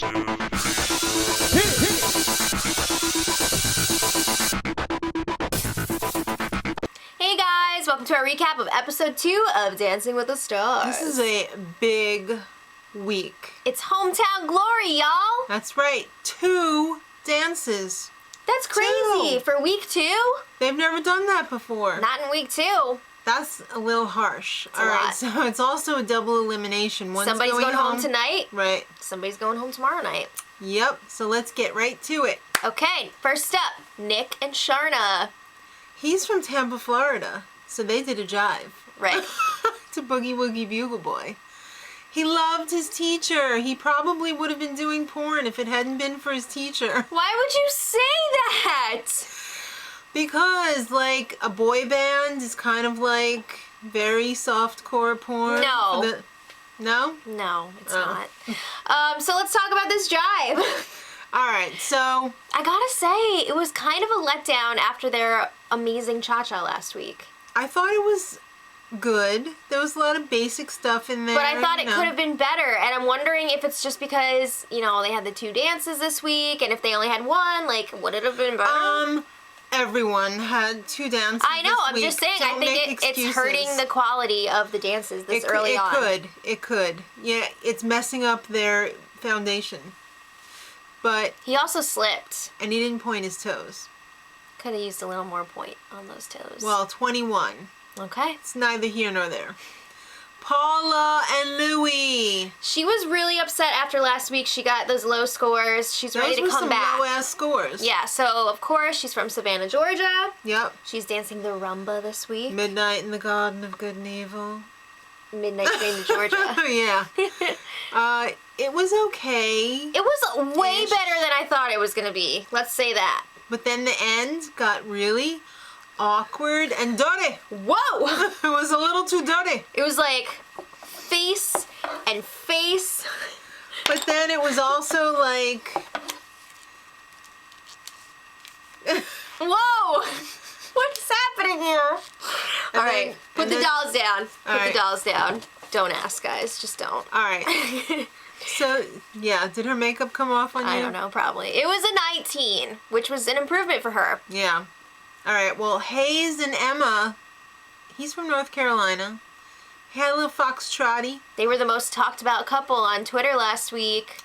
Hey guys, welcome to our recap of episode 2 of Dancing with the Stars. This is a big week. It's hometown glory, y'all. That's right. 2 dances. That's crazy. 2. For week 2? They've never done that before. Not in week 2. That's a little harsh. It's a lot. So it's also a double elimination. Somebody's going home tonight. Right. Somebody's going home tomorrow night. Yep. So let's get right to it. Okay, first up, Nick and Sharna. He's from Tampa, Florida. So they did a jive. Right. To Boogie Woogie Bugle Boy. He loved his teacher. He probably would have been doing porn if it hadn't been for his teacher. Why would you say that? Because, like, a boy band is kind of like very softcore porn. No. No? No, it's not. So let's talk about this jive. Alright, so... I gotta say, it was kind of a letdown after their amazing cha-cha last week. I thought it was good. There was a lot of basic stuff in there. But I thought it could have been better, and I'm wondering if it's just because, you know, they had the 2 dances this week, and if they only had 1, like, would it have been better? Everyone had 2 dances I know, I'm just saying, I think it's hurting the quality of the dances this early on. It could. Yeah, it's messing up their foundation. But... He also slipped. And he didn't point his toes. Could have used a little more point on those toes. Well, 21. Okay. It's neither here nor there. Paula and Louie. She was really upset after last week. She got those low scores. She's ready to come back. Those were some low-ass scores. Yeah, so of course she's from Savannah, Georgia. Yep. She's dancing the rumba this week. Midnight in the Garden of Good and Evil. Midnight Train to Georgia. Yeah. It was okay. It was way better than I thought it was going to be. Let's say that. But then the end got really awkward and dirty. Whoa! It was a little too dirty. It was like face and face. But then it was also like... Whoa! What's happening here? Alright, put the dolls down. Put the dolls down. Don't ask, guys. Just don't. Alright. So, yeah, did her makeup come off on you? I don't know, probably. It was a 19, which was an improvement for her. Yeah. Alright, well, Hayes and Emma, he's from North Carolina. He had a little foxtrotty. They were the most talked about couple on Twitter last week.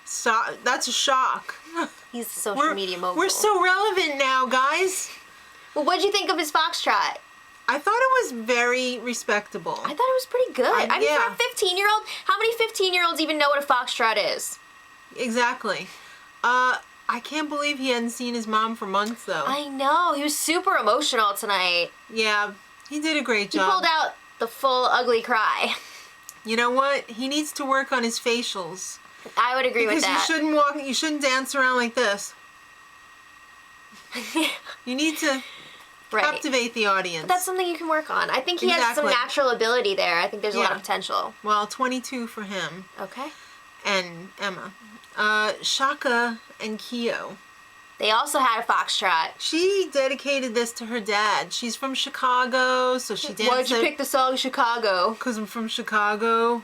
So, that's a shock. He's a social media mogul. We're so relevant now, guys. Well, what'd you think of his foxtrot? I thought it was very respectable. I thought it was pretty good. I mean, for a 15-year-old, how many 15-year-olds even know what a foxtrot is? Exactly. I can't believe he hadn't seen his mom for months, though. I know. He was super emotional tonight. Yeah, he did a great job. He pulled out the full ugly cry. You know what? He needs to work on his facials. I would agree with that. Because you shouldn't dance around like this. You need to... captivate the audience. But that's something you can work on. I think he has some natural ability there. I think there's a lot of potential. Well, 22 for him. Okay. And Emma. Shaka and Keo. They also had a foxtrot. She dedicated this to her dad. She's from Chicago, so she danced. Why'd you pick the song Chicago? Because I'm from Chicago.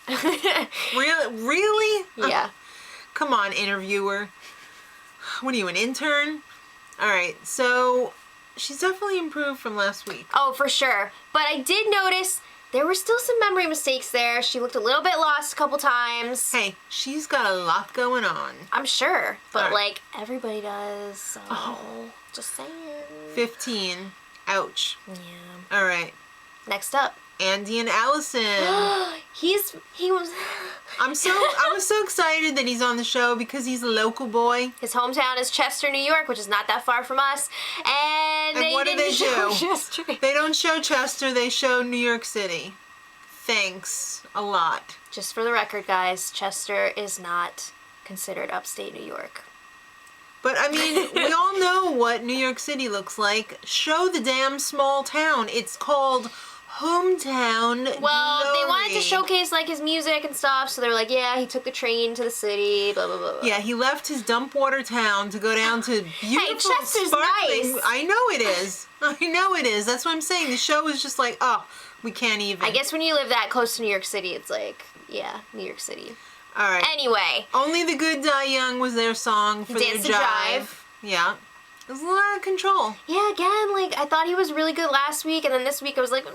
Really? Yeah. Come on, interviewer. What are you, an intern? Alright, so... she's definitely improved from last week. Oh, for sure. But I did notice there were still some memory mistakes there. She looked a little bit lost a couple times. Hey, she's got a lot going on. I'm sure. But, like, everybody does, so... just saying. 15. Ouch. Yeah. Alright. Next up. Andy and Allison. He was... I was so excited that he's on the show because he's a local boy. His hometown is Chester, New York, which is not that far from us. And they what do they show do? Chester. They don't show Chester, they show New York City. Thanks a lot. Just for the record, guys, Chester is not considered upstate New York. But, I mean, we all know what New York City looks like. Show the damn small town. It's called Hometown Well, Glory. they wanted to showcase, like, his music and stuff, so they were like, yeah, he took the train to the city, blah, blah, blah. Yeah, he left his dump water town to go down to beautiful, hey, Chester's sparkling... nice. I know it is. I know it is. That's what I'm saying. The show is just like, oh, we can't even. I guess when you live that close to New York City, it's like, yeah, New York City. All right. Anyway. Only the Good Die Young was their song for their Dance to jive. Yeah. It was a lot of control. Yeah, again, like, I thought he was really good last week, and then this week I was like,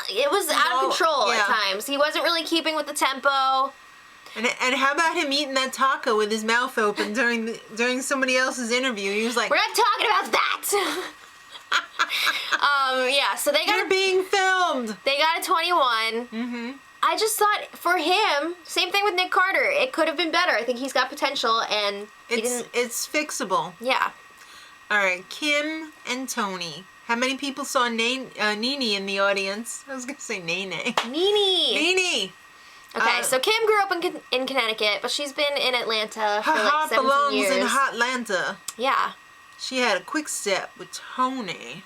it was out of control at times. He wasn't really keeping with the tempo. And how about him eating that taco with his mouth open during somebody else's interview? He was like, we're not talking about that! Yeah, so they got... You're being filmed! They got a 21. Mm-hmm. I just thought, for him, same thing with Nick Carter. It could have been better. I think he's got potential, and it's fixable. Yeah. All right, Kim and Tony. How many people saw Nene in the audience? I was going to say Nene. Nene! Okay, so Kim grew up in Connecticut, but she's been in Atlanta for her like heart 17 belongs years. in Hotlanta. Yeah. She had a quick step with Tony.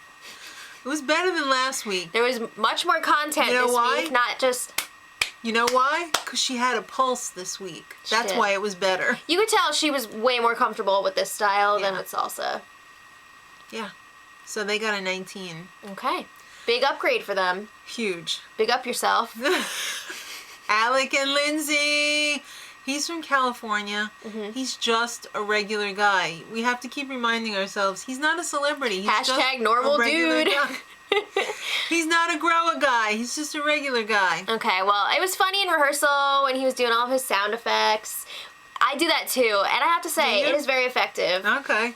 It was better than last week. There was much more content this week, not just... You know why? Because she had a pulse this week. That's why it was better. You could tell she was way more comfortable with this style than with salsa. Yeah. So they got a 19. Okay. Big upgrade for them. Huge. Big up yourself. Alec and Lindsey. He's from California. Mm-hmm. He's just a regular guy. We have to keep reminding ourselves he's not a celebrity. He's Hashtag just normal a regular dude. guy. He's not a grower guy. He's just a regular guy. Okay, well, it was funny in rehearsal when he was doing all of his sound effects. I do that too, and I have to say, it is very effective. Okay.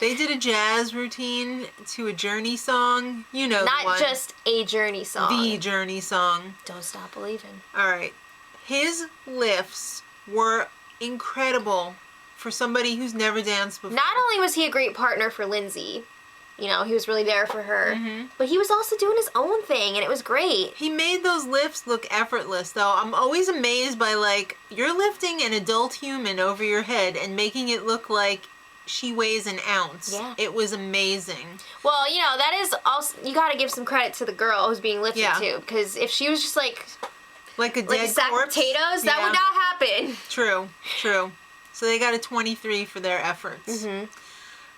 They did a jazz routine to a Journey song. You know the one. Not just a Journey song. The Journey song. Don't Stop Believing. All right. His lifts were incredible for somebody who's never danced before. Not only was he a great partner for Lindsey, you know, he was really there for her, but he was also doing his own thing, and it was great. He made those lifts look effortless, though. I'm always amazed by, like, you're lifting an adult human over your head and making it look like she weighs an ounce. Yeah. It was amazing. Well, you know, that is also, you gotta give some credit to the girl who's being lifted too, because if she was just like a dead sack of corpse, potatoes, that would not happen. True. So they got a 23 for their efforts.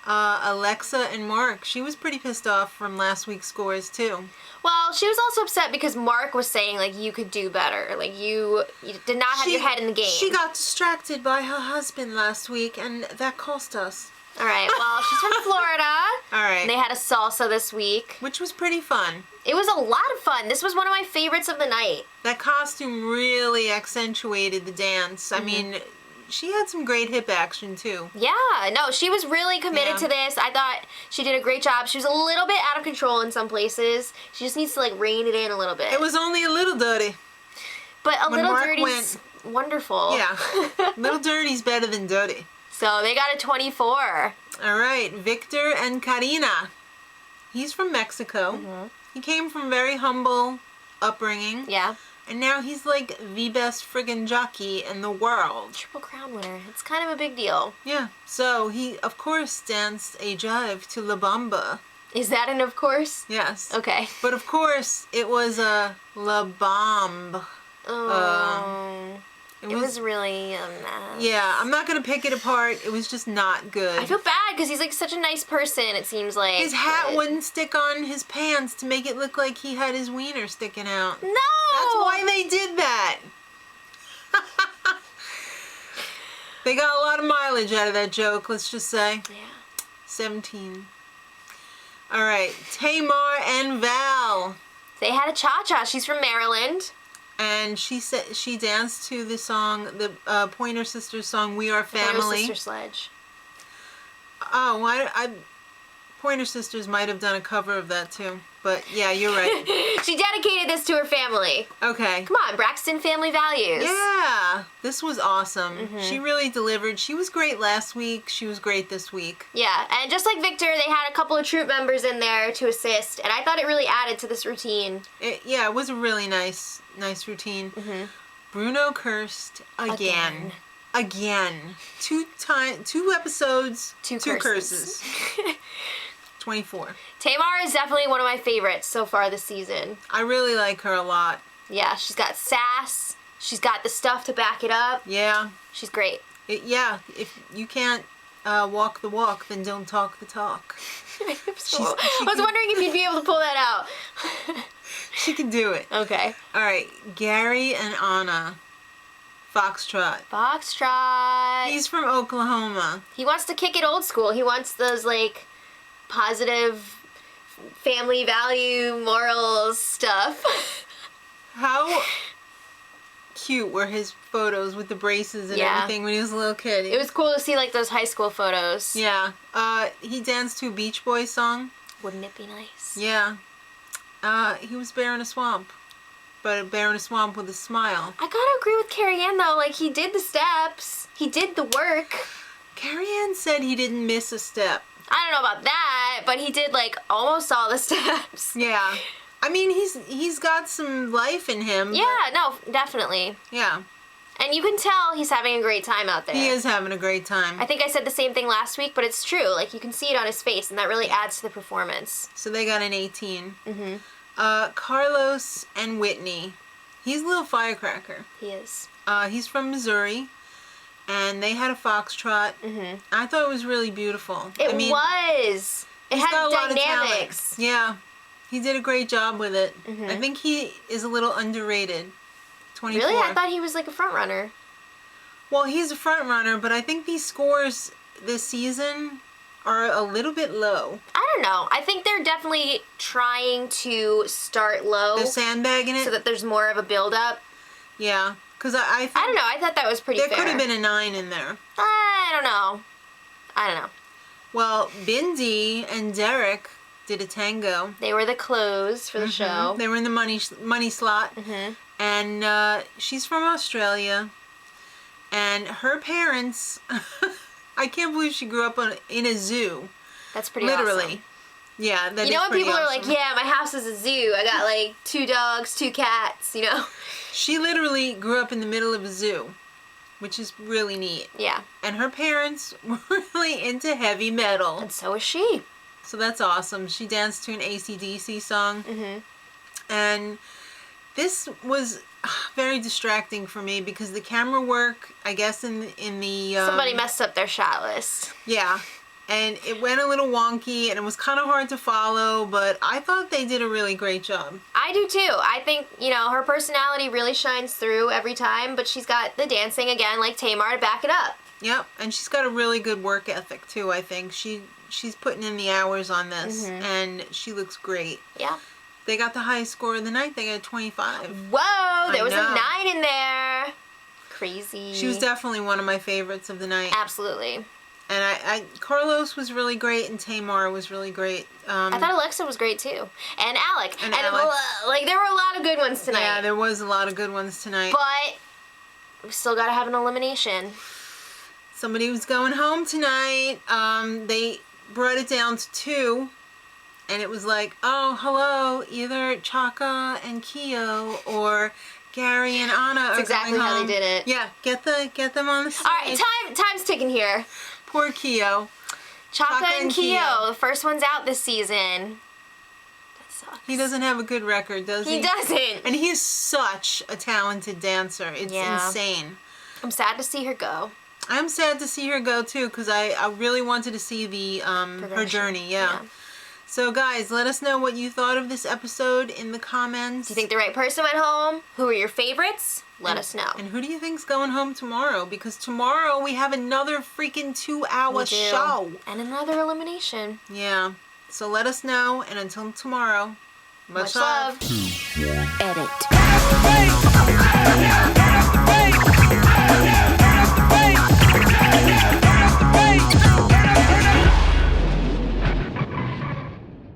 Alexa and Mark, she was pretty pissed off from last week's scores too. Well, she was also upset because Mark was saying, like, you could do better. Like, you did not have your head in the game. She got distracted by her husband last week, and that cost us. All right, well, she's from Florida. All right. And they had a salsa this week. Which was pretty fun. It was a lot of fun. This was one of my favorites of the night. That costume really accentuated the dance. I mean, she had some great hip action, too. Yeah, no, she was really committed to this. I thought she did a great job. She was a little bit out of control in some places. She just needs to, like, rein it in a little bit. It was only a little dirty. But a little dirty's wonderful. Yeah. Little dirty's better than dirty. So they got a 24. All right, Victor and Karina. He's from Mexico. He came from very humble upbringing. Yeah. And now he's like the best friggin' jockey in the world. Triple Crown winner. It's kind of a big deal. Yeah. So he, of course, danced a jive to La Bamba. Is that an of course? Yes. Okay. But of course, it was a La Bamba. Oh. It was really a mess. Yeah, I'm not going to pick it apart. It was just not good. I feel bad because he's like such a nice person, it seems like. His hat wouldn't stick on his pants to make it look like he had his wiener sticking out. No! That's why they did that. They got a lot of mileage out of that joke, let's just say. Yeah. 17. All right, Tamar and Val. They had a cha-cha. She's from Maryland. And she said she danced to the song, the Pointer Sisters song, "We Are Family." Pointer Sister Sledge. Oh, Pointer Sisters might have done a cover of that too. But yeah, you're right. She dedicated this to her family. Okay. Come on, Braxton Family Values. Yeah, this was awesome. She really delivered. She was great last week. She was great this week. Yeah, and just like Victor, they had a couple of troupe members in there to assist, and I thought it really added to this routine. It was a really nice routine. Bruno cursed again. 2 episodes, two curses. 24. Tamar is definitely one of my favorites so far this season. I really like her a lot. Yeah, she's got sass. She's got the stuff to back it up. Yeah. She's great. If you can't walk the walk, then don't talk the talk. I was wondering if you'd be able to pull that out. She can do it. Okay. All right, Gary and Anna. Foxtrot. Foxtrot. He's from Oklahoma. He wants to kick it old school. He wants those, like, positive family value morals stuff. How cute were his photos with the braces and everything when he was a little kid. It was cool to see, like, those high school photos. Yeah. He danced to a Beach Boys song. Wouldn't it be nice? Yeah. He was bear in a swamp. But a bear in a swamp with a smile. I gotta agree with Carrie Ann, though. Like, he did the steps. He did the work. Carrie Ann said he didn't miss a step. I don't know about that, but he did, like, almost all the steps. Yeah. I mean, he's got some life in him. Yeah, no, definitely. Yeah. And you can tell he's having a great time out there. He is having a great time. I think I said the same thing last week, but it's true. Like, you can see it on his face, and that really adds to the performance. So they got an 18. Mm-hmm. Carlos and Whitney. He's a little firecracker. He is. He's from Missouri, and they had a foxtrot. Mm-hmm. I thought it was really beautiful. It was. It had dynamics. Yeah. He did a great job with it. Mm-hmm. I think he is a little underrated. 24. Really? I thought he was like a front runner. Well, he's a front runner, but I think these scores this season are a little bit low. I don't know. I think they're definitely trying to start low. They're sandbagging it? So that there's more of a build-up. Yeah. Because I don't know. I thought that was pretty fair. There could have been a 9 in there. I don't know. Well, Bindi and Derek did a tango. They were the clothes for the show. They were in the money slot. Mm-hmm. And she's from Australia. And her parents... I can't believe she grew up in a zoo. That's pretty Literally. awesome. Yeah, that You know is when pretty people awesome. are like, yeah, my house is a zoo. I got like 2 dogs, 2 cats, you know? She literally grew up in the middle of a zoo, which is really neat. Yeah. And her parents were really into heavy metal. And so is she. So that's awesome. She danced to an AC/DC song. Mm-hmm. And this was very distracting for me because the camera work, I guess in the somebody messed up their shot list. Yeah. And it went a little wonky and it was kind of hard to follow, but I thought they did a really great job. I do too. I think, her personality really shines through every time, but she's got the dancing again like Tamar to back it up. Yep. And she's got a really good work ethic too, I think. She's putting in the hours on this and she looks great. Yeah. They got the highest score of the night. They got 25. Whoa, there was a 9 in there. Crazy. She was definitely one of my favorites of the night. Absolutely. And Carlos was really great, and Tamar was really great. I thought Alexa was great too, and Alec. And Alec. Like there were a lot of good ones tonight. Yeah, there was a lot of good ones tonight. But we still gotta have an elimination. Somebody was going home tonight. They brought it down to 2. And it was like, oh, hello, either Chaka and Keo or Gary and Anna are That's exactly going how home. they did it. Yeah, get them on the stage. All right, time's ticking here. Poor Keo. Chaka and Keo, the first one's out this season. That sucks. He doesn't have a good record, does he? He doesn't. And he is such a talented dancer. It's insane. I'm sad to see her go. I'm sad to see her go too, because I really wanted to see the her journey. Yeah. So guys, let us know what you thought of this episode in the comments. Do you think the right person went home? Who are your favorites? Let us know. And who do you think's going home tomorrow? Because tomorrow we have another freaking 2-hour show. And another elimination. Yeah. So let us know, and until tomorrow, much love. Edit.